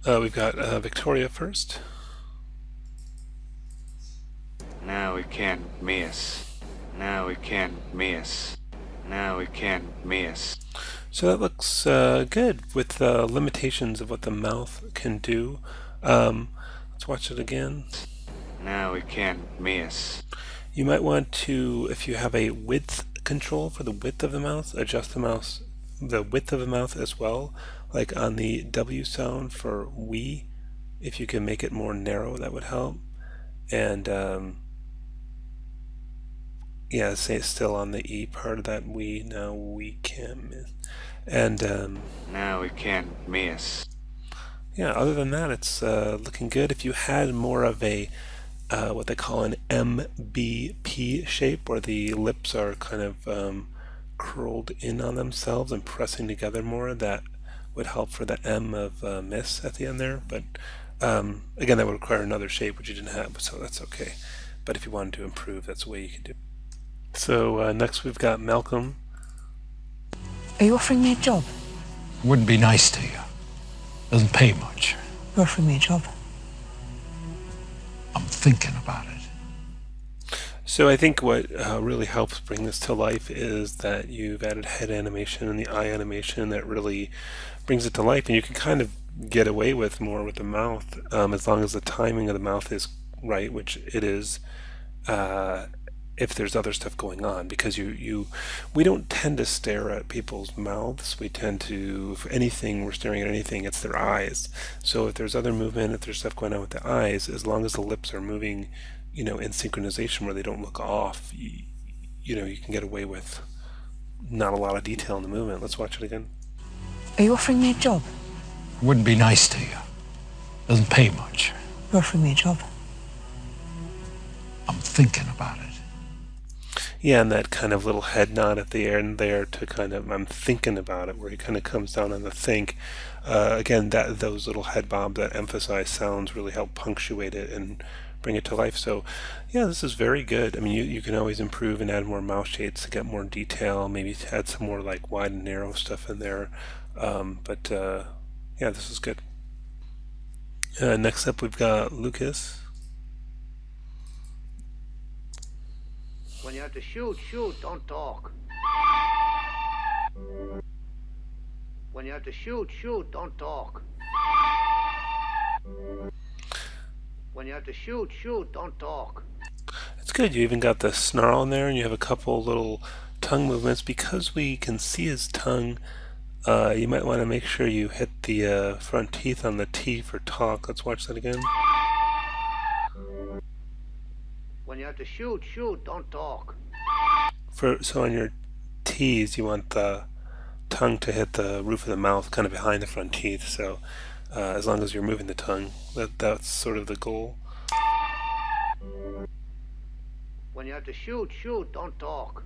We've got Victoria first. Now we can't miss. Now we can't miss. Now we can't miss. So that looks good with the limitations of what the mouth can do. Let's watch it again. Now we can't miss. You might want to, if you have a width control for the width of the mouth, adjust the width of the mouth as well. Like on the W sound for we, if you can make it more narrow, that would help. And yeah, say it's still on the E part of that we. Now we can miss. And Now we can't miss. yeah, other than that, it's looking good. If you had more of a what they call an MBP shape, where the lips are kind of curled in on themselves and pressing together more, that would help for the M of miss at the end there. But again, that would require another shape, which you didn't have, so that's okay. But if you wanted to improve, that's a way you could do. So next we've got Malcolm. Are you offering me a job? Wouldn't be nice to you. Doesn't pay much. You're offering me a job. I'm thinking about it. So I think what really helps bring this to life is that you've added head animation and the eye animation that really brings it to life, and you can kind of get away with more with the mouth as long as the timing of the mouth is right, which it is. If there's other stuff going on, because we don't tend to stare at people's mouths. We tend to, if anything, we're staring at anything, it's their eyes. So if there's other movement, if there's stuff going on with the eyes, as long as the lips are moving, in synchronization where they don't look off, you can get away with not a lot of detail in the movement. Let's watch it again. Are you offering me a job? Wouldn't be nice to you. Doesn't pay much. You're offering me a job. I'm thinking about it. Yeah, and that kind of little head nod at the end there to kind of, I'm thinking about it, where he kind of comes down on the think. Again, those little head bobs that emphasize sounds really help punctuate it and bring it to life. So yeah, this is very good. I mean, you can always improve and add more mouth shades to get more detail, maybe to add some more like wide and narrow stuff in there. But yeah, this is good. Next up, we've got Lucas. When you have to shoot, shoot, don't talk. When you have to shoot, shoot, don't talk. When you have to shoot, shoot, don't talk. It's good. You even got the snarl in there, and you have a couple little tongue movements. Because we can see his tongue, you might want to make sure you hit the front teeth on the T for talk. Let's watch that again. When you have to shoot, shoot, don't talk. So on your T's, you want the tongue to hit the roof of the mouth, kind of behind the front teeth. So as long as you're moving the tongue, that's sort of the goal. When you have to shoot, shoot, don't talk.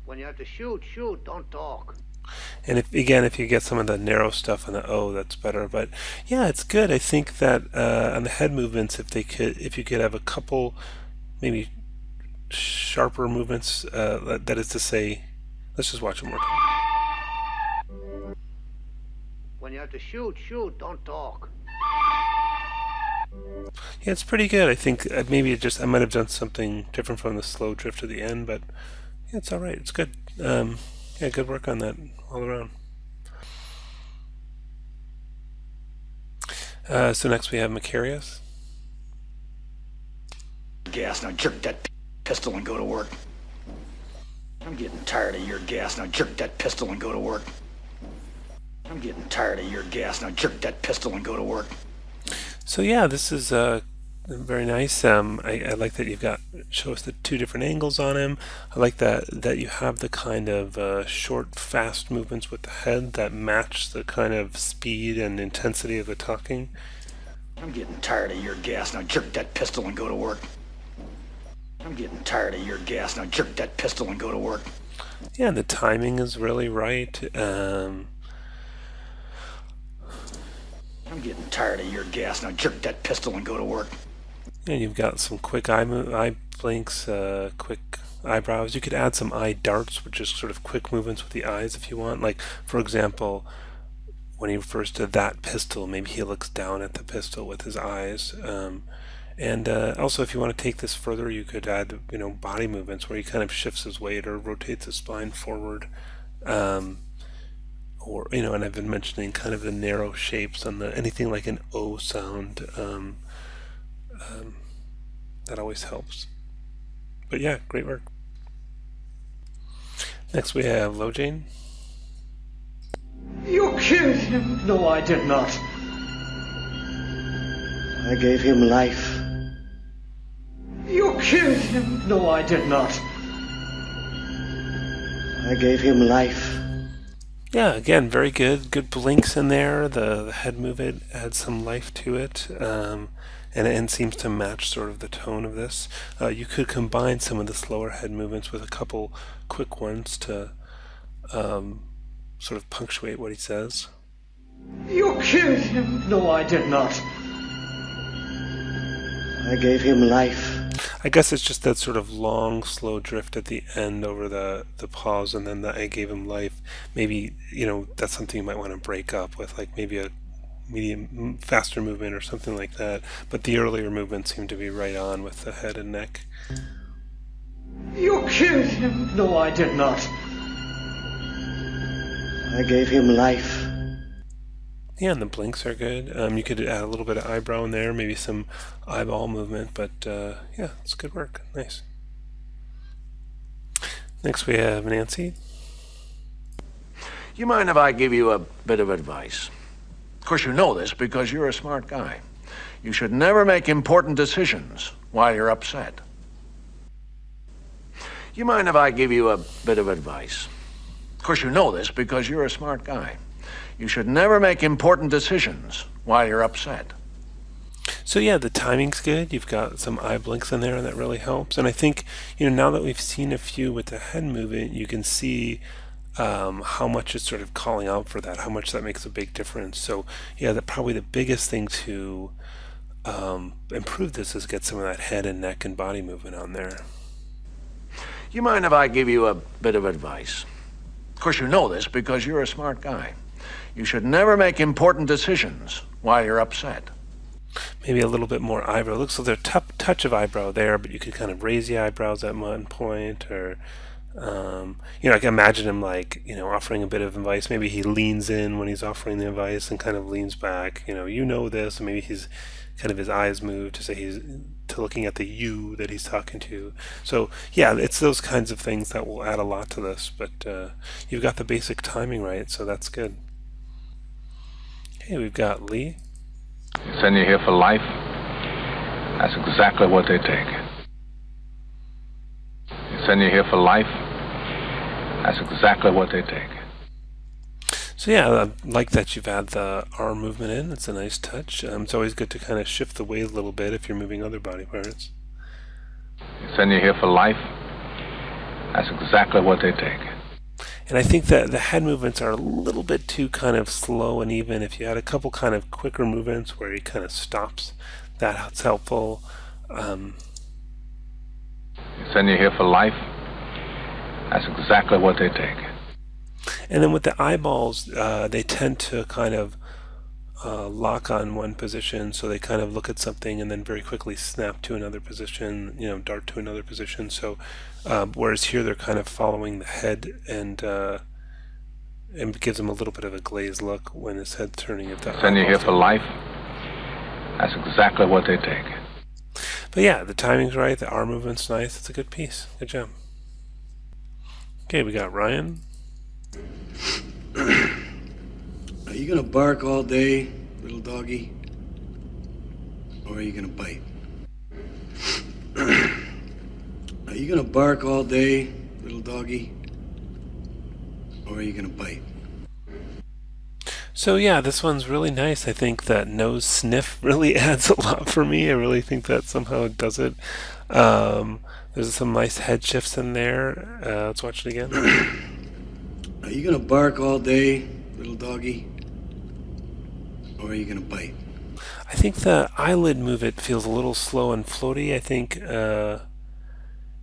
When you have to shoot, shoot, don't talk. And if you get some of the narrow stuff on the O, that's better. But yeah, it's good. I think that on the head movements, if you could have a couple, maybe sharper movements. That is to say, let's just watch it more. When you have to shoot, shoot, don't talk. Yeah, it's pretty good. I think maybe I might have done something different from the slow drift to the end, but yeah, it's all right. It's good. Yeah, good work on that all around. So next we have Macarius. Gas, now jerk that pistol and go to work. I'm getting tired of your gas, now jerk that pistol and go to work. I'm getting tired of your gas, now jerk that pistol and go to work. So yeah, this is very nice. I like that you've got show us the two different angles on him. I like that you have the kind of short, fast movements with the head that match the kind of speed and intensity of the talking. I'm getting tired of your gas, now jerk that pistol and go to work. I'm getting tired of your gas, now jerk that pistol and go to work. Yeah, and the timing is really right. I'm getting tired of your gas, now jerk that pistol and go to work. And you've got some quick eye blinks, quick eyebrows. You could add some eye darts, which is sort of quick movements with the eyes if you want. Like, for example, when he refers to that pistol, maybe he looks down at the pistol with his eyes. And also, if you want to take this further, you could add, body movements where he kind of shifts his weight or rotates his spine forward. And I've been mentioning kind of the narrow shapes on anything like an O sound. That always helps. But yeah, great work. Next we have Lojane. You killed him! No, I did not. I gave him life. You killed him! No, I did not. I gave him life. Yeah, again, very good. Good blinks in there. The head movement adds some life to it, and seems to match sort of the tone of this. You could combine some of the slower head movements with a couple quick ones to sort of punctuate what he says. You killed him! No, I did not. I gave him life. I guess it's just that sort of long, slow drift at the end over the pause, and then I gave him life. Maybe, that's something you might want to break up with, like maybe a medium, faster movement or something like that. But the earlier movements seem to be right on with the head and neck. You killed him! No, I did not. I gave him life. Yeah, and the blinks are good. You could add a little bit of eyebrow in there, maybe some eyeball movement, but yeah, it's good work. Nice. Next we have Nancy. You mind if I give you a bit of advice? Of course, you know this because you're a smart guy. You should never make important decisions while you're upset. You mind if I give you a bit of advice? Of course, you know this because you're a smart guy. You should never make important decisions while you're upset. So yeah, the timing's good. You've got some eye blinks in there, and that really helps. And I think, now that we've seen a few with the head movement, you can see how much it's sort of calling out for that, how much that makes a big difference. So yeah, probably the biggest thing to improve this is get some of that head and neck and body movement on there. You mind if I give you a bit of advice? Of course, you know this because you're a smart guy. You should never make important decisions while you're upset. Maybe a little bit more eyebrow. It looks like there's a touch of eyebrow there, but you could kind of raise the eyebrows at one point, or I can imagine him offering a bit of advice. Maybe he leans in when he's offering the advice and kind of leans back. This, and maybe he's kind of his eyes move to say he's to looking at the you that he's talking to. So yeah, it's those kinds of things that will add a lot to this. But you've got the basic timing right, so that's good. Okay, we've got Lee. Send you here for life. That's exactly what they take. Send you here for life. That's exactly what they take. So yeah, I like that you've had the arm movement in. It's a nice touch. It's always good to kind of shift the weight a little bit if you're moving other body parts. Send you here for life. That's exactly what they take. And I think that the head movements are a little bit too kind of slow and even. If you had a couple kind of quicker movements where he kind of stops, that's helpful. Send you here for life. That's exactly what they take. And then with the eyeballs, they tend to kind of lock on one position, so they kind of look at something and then very quickly snap to another position, dart to another position. So whereas here they're kind of following the head, and it gives them a little bit of a glazed look when his head's turning. Send you here for life. That's exactly what they take. But yeah, the timing's right, the arm movement's nice. It's a good piece. Good job. Okay, we got Ryan. Are you gonna bark all day, little doggy? Or are you gonna bite? Are you gonna bark all day, little doggy? Or are you gonna bite? So yeah, this one's really nice. I think that nose sniff really adds a lot for me. I really think that somehow it does it. There's some nice head shifts in there. Let's watch it again. Are you gonna bark all day, little doggy? Or are you gonna bite? I think the eyelid movement feels a little slow and floaty. I think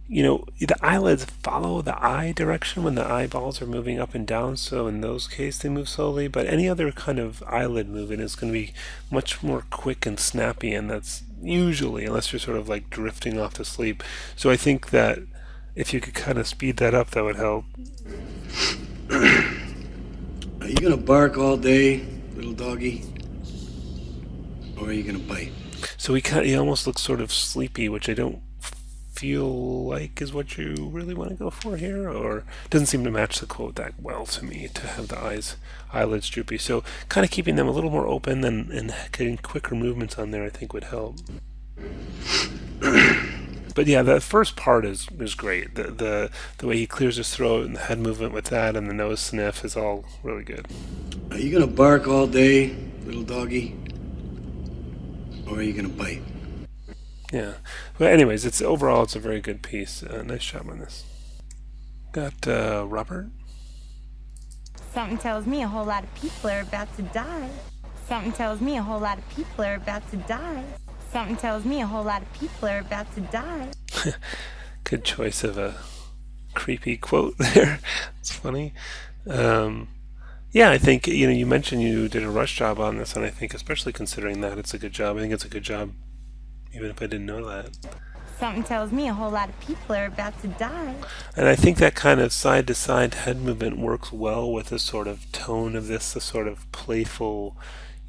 the eyelids follow the eye direction when the eyeballs are moving up and down, so in those cases they move slowly, but any other kind of eyelid movement is going to be much more quick and snappy, and that's usually, unless you're sort of like drifting off to sleep. So I think that if you could kind of speed that up, that would help. Are you gonna bark all day, little doggy? Or are you gonna bite? So he almost looks sort of sleepy, which I don't feel like is what you really want to go for here, or doesn't seem to match the quote that well to me, to have the eyelids droopy. So kind of keeping them a little more open and getting quicker movements on there, I think, would help. But yeah, the first part is great. The way he clears his throat and the head movement with that and the nose sniff is all really good. Are you gonna bark all day, little doggy? Or are you gonna bite? Yeah. But anyways, overall it's a very good piece. Nice job on this. Got Robert. Something tells me a whole lot of people are about to die. Something tells me a whole lot of people are about to die. Something tells me a whole lot of people are about to die. Good choice of a creepy quote there. It's funny. Yeah, I think, you mentioned you did a rush job on this, and I think especially considering that, it's a good job. I think it's a good job even if I didn't know that. Something tells me a whole lot of people are about to die. And I think that kind of side-to-side head movement works well with the sort of tone of this, the sort of playful,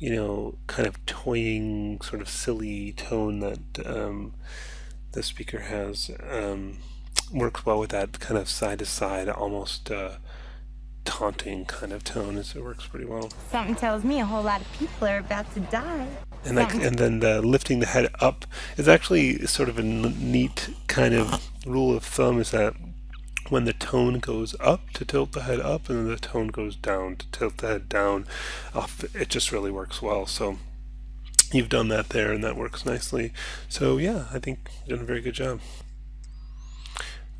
kind of toying, sort of silly tone that the speaker has. Works well with that kind of side-to-side, almost taunting kind of tone. It works pretty well. Something tells me a whole lot of people are about to die. And then lifting the head up is actually sort of a neat kind of rule of thumb, is that when the tone goes up, to tilt the head up, and then the tone goes down to tilt the head down, it just really works well. So you've done that there, and that works nicely. So yeah, I think you've done a very good job.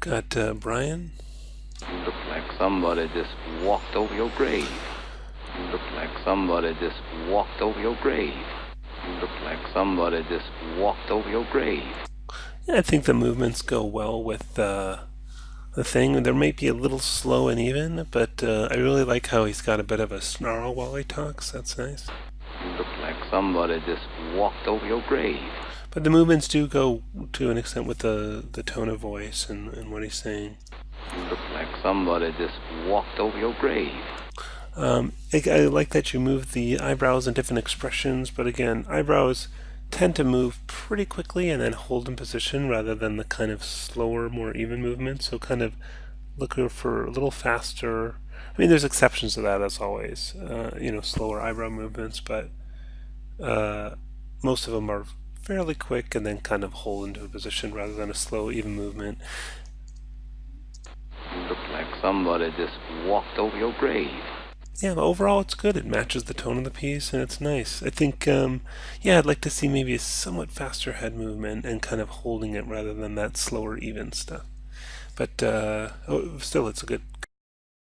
Got Brian. You look like somebody just walked over your grave. You look like somebody just walked over your grave. You look like somebody just walked over your grave. Yeah, I think the movements go well with the thing. There may be a little slow and even, but I really like how he's got a bit of a snarl while he talks. That's nice. You look like somebody just walked over your grave. But the movements do go to an extent with the tone of voice and what he's saying. You look like somebody just walked over your grave. I like that you move the eyebrows in different expressions, but again, eyebrows tend to move pretty quickly and then hold in position rather than the kind of slower, more even movement. So kind of look for a little faster. I mean, there's exceptions to that, as always, slower eyebrow movements, but most of them are fairly quick and then kind of hold into a position rather than a slow, even movement. You look like somebody just walked over your grave. Yeah, but overall it's good. It matches the tone of the piece, and it's nice. I think, I'd like to see maybe a somewhat faster head movement and kind of holding it rather than that slower, even stuff. But still, it's a good